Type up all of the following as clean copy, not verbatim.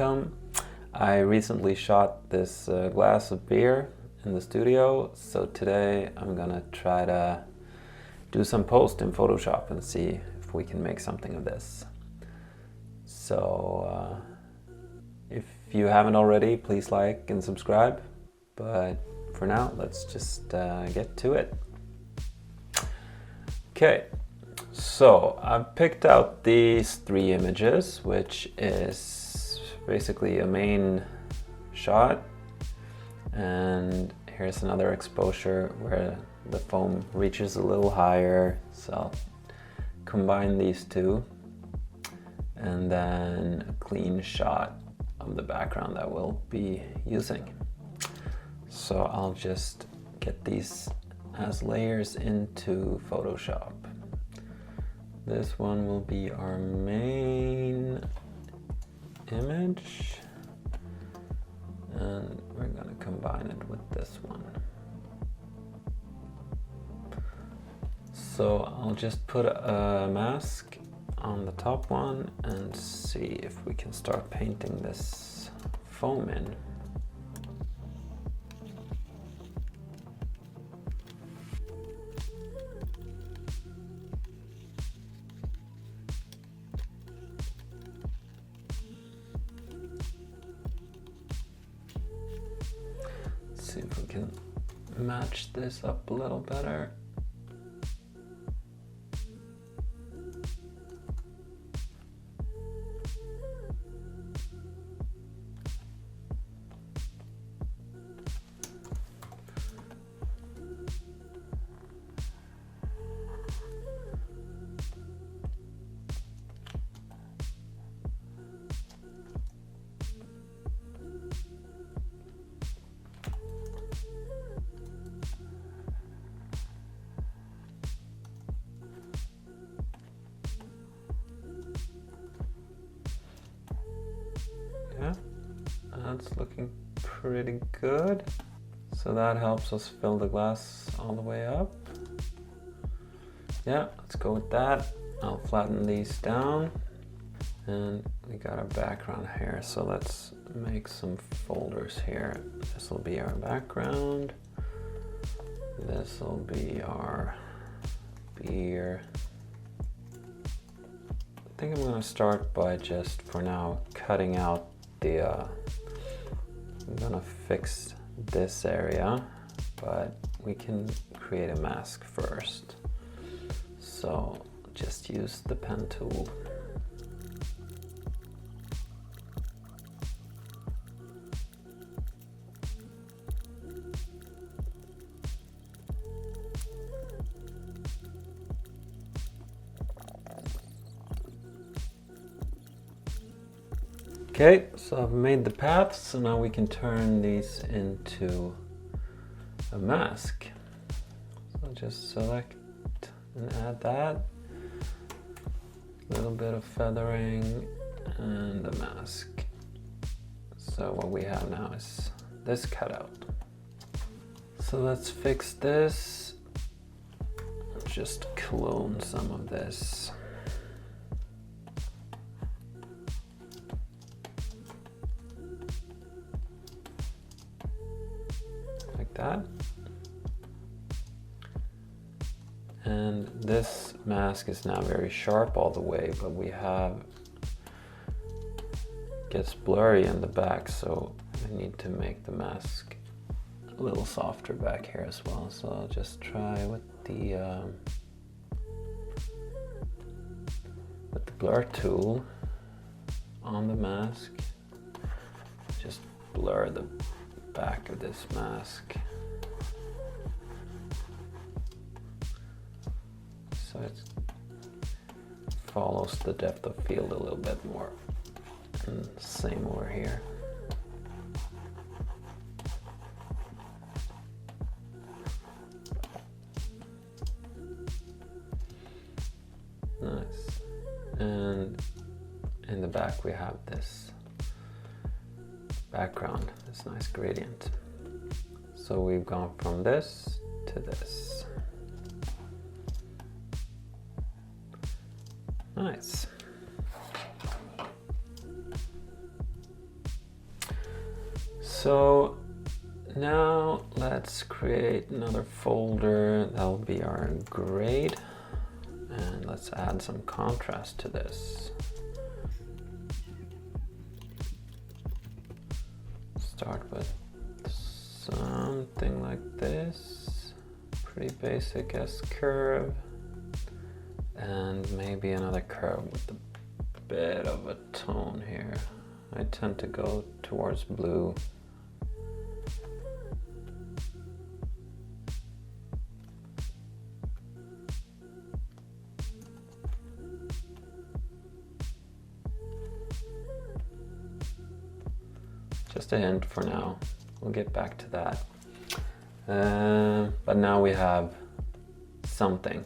welcome. I recently shot this glass of beer in the studio, so today I'm gonna try to do some post in Photoshop and see if we can make something of this. So if you haven't already, please like and subscribe, but for now let's just get to it. Okay, so I've picked out these 3 images, which is basically a main shot, and here's another exposure where the foam reaches a little higher, so I'll combine these 2, and then a clean shot of the background that we'll be using. So I'll just get these as layers into Photoshop. This one will be our main image, and we're gonna combine it with this one. So I'll just put a mask on the top one and see if we can start painting this foam in. See if we can match this up a little better. Yeah, that's looking pretty good. So that helps us fill the glass all the way up. Yeah, let's go with that. I'll flatten these down. And we got our background here, so let's make some folders here. This will be our background. This will be our beer. I think I'm gonna start by just, for now, cutting out the, I'm gonna fix this area, but we can create a mask first. So just use the pen tool. Okay, so I've made the paths, so now we can turn these into a mask. So just select and add that. A little bit of feathering and a mask. So what we have now is this cutout. So let's fix this. Just clone some of this. That. And this mask is now very sharp all the way, but we have, gets blurry in the back, so I need to make the mask a little softer back here as well. So I'll just try with the blur tool on the mask, just blur the back of this mask. So it follows the depth of field a little bit more. And same over here. Nice. And in the back we have this background, this nice gradient. So we've gone from this to this. Nice. So now let's create another folder. That'll be our grade. And let's add some contrast to this. Start with something like this. Pretty basic S curve. And maybe another curve with a bit of a tone here. I tend to go towards blue. Just a hint for now. We'll get back to that. But now we have something.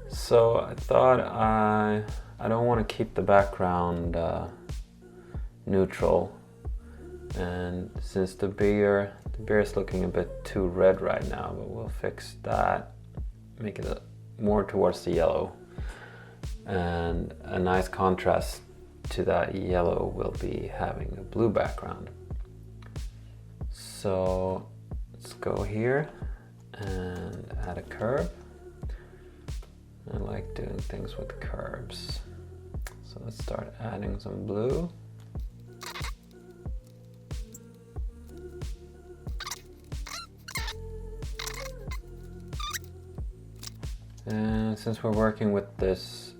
So I thought I don't want to keep the background neutral, and since the beer is looking a bit too red right now, but we'll fix that, make it more towards the yellow, and a nice contrast to that yellow will be having a blue background. So let's go here and add a curve. I like doing things with curves. So let's start adding some blue. And since we're working with this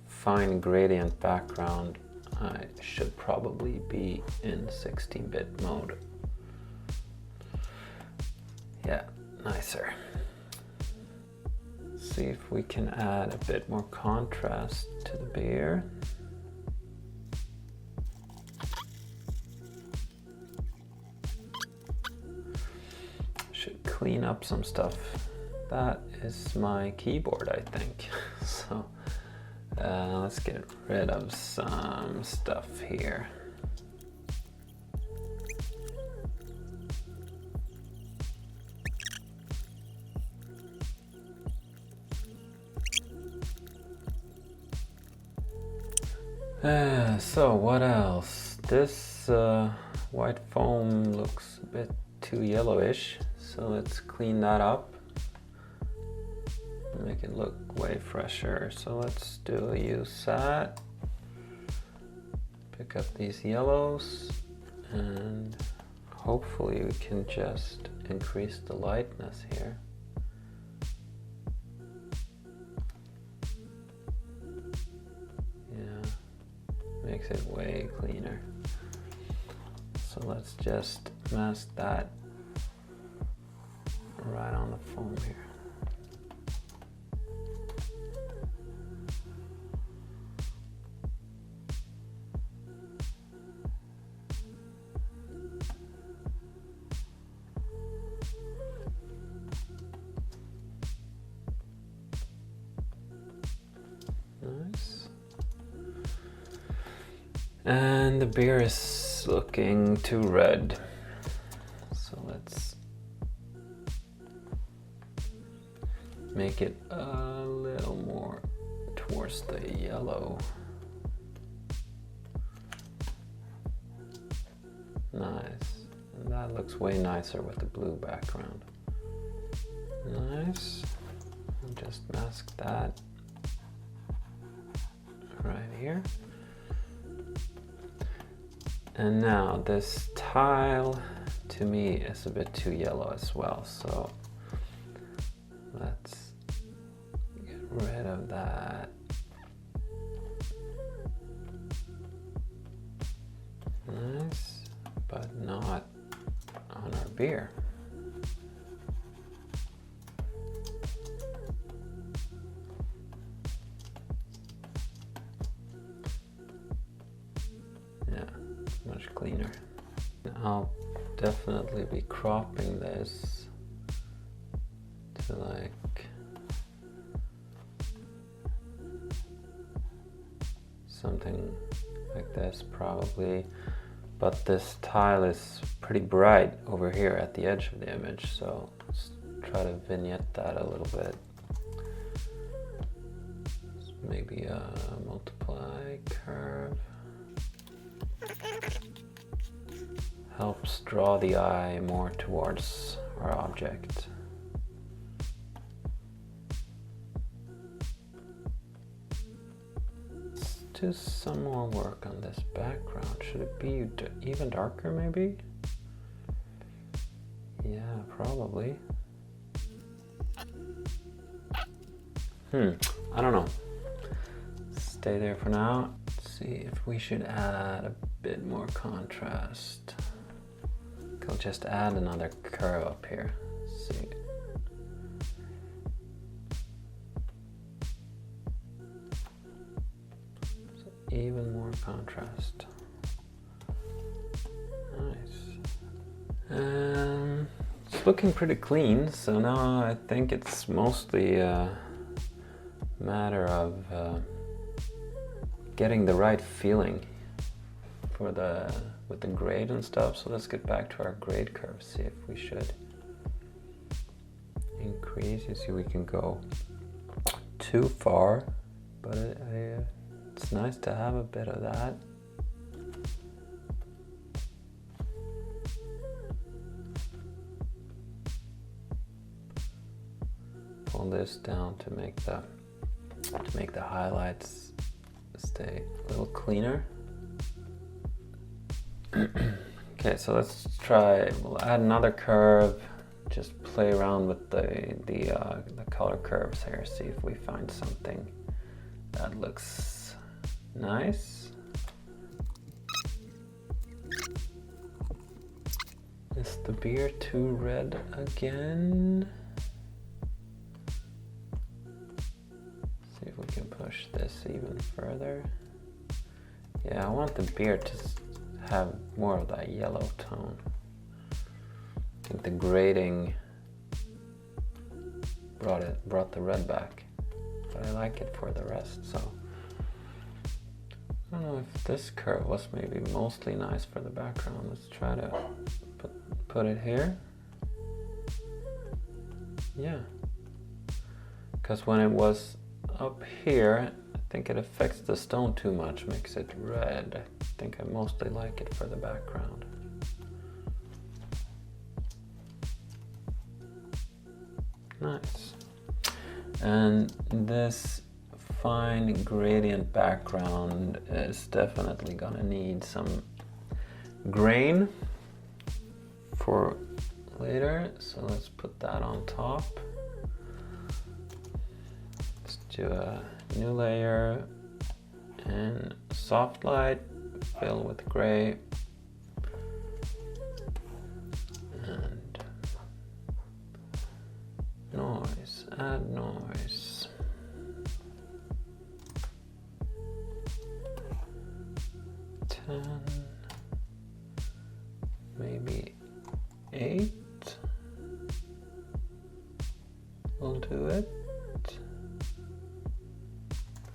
fine gradient background, I should probably be in 16-bit mode. Yeah, nicer. See if we can add a bit more contrast to the beer. Should clean up some stuff. That is my keyboard, I think. So let's get rid of some stuff here. So what else? This white foam looks a bit too yellowish, so let's clean that up. Make it look way fresher. So let's use that. Pick up these yellows, and hopefully we can just increase the lightness here. Makes it way cleaner. So let's just mask that right on the foam here. Nice. And the beer is looking too red. So let's make it a little more towards the yellow. Nice. And that looks way nicer with the blue background. Nice. And just mask that right here. And now this tile to me is a bit too yellow as well, so let's get rid of that. Nice, but not on our beer. Much cleaner. I'll definitely be cropping this to like something like this probably, but this tile is pretty bright over here at the edge of the image, so let's try to vignette that a little bit. Maybe a multiply curve. helps draw the eye more towards our object. Let's do some more work on this background. Should it be even darker maybe? Yeah, probably. I don't know. Stay there for now. Let's see if we should add a bit more contrast. I'll just add another curve up here. Let's see. So even more contrast. Nice. It's looking pretty clean, so now I think it's mostly a matter of getting the right feeling for with the grade and stuff. So let's get back to our grade curve, see if we should increase. You see we can go too far, but it's nice to have a bit of that. Pull this down to make the highlights stay a little cleaner. Okay, so let's try, we'll add another curve, just play around with the color curves here, see if we find something that looks nice. Is the beard too red again? See if we can push this even further. Yeah, I want the beard to have more of that yellow tone. I think the grading brought the red back, but I like it for the rest. So I don't know if this curve was maybe mostly nice for the background. Let's try to put it here. Yeah, because when it was up here, I think it affects the stone too much, makes it red. I think I mostly like it for the background. Nice. And this fine gradient background is definitely gonna need some grain for later, so let's put that on top. Let's do a new layer and soft light, fill with gray, and noise, add noise. Ten, maybe 8. We'll do it.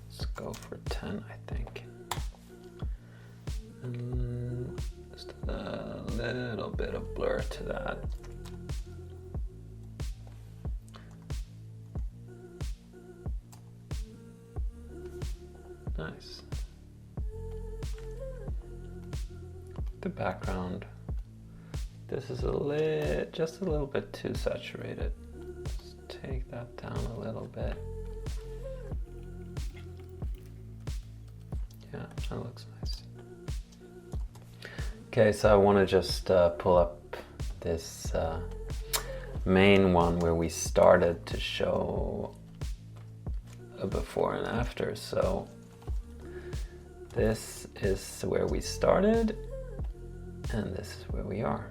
Let's go for 10, I think. And just a little bit of blur to that. Nice. The background. This is just a little bit too saturated. Let's take that down a little bit. Yeah, that looks nice. Okay, so I want to just pull up this main one where we started to show a before and after. So this is where we started, and this is where we are.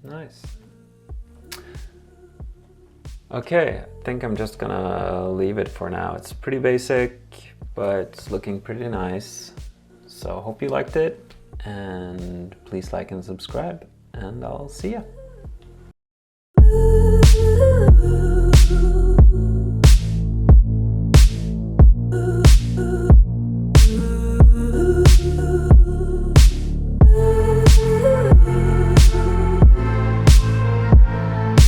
Nice. Okay, I think I'm just gonna leave it for now. It's pretty basic, but it's looking pretty nice. So hope you liked it, and please like and subscribe, and I'll see ya.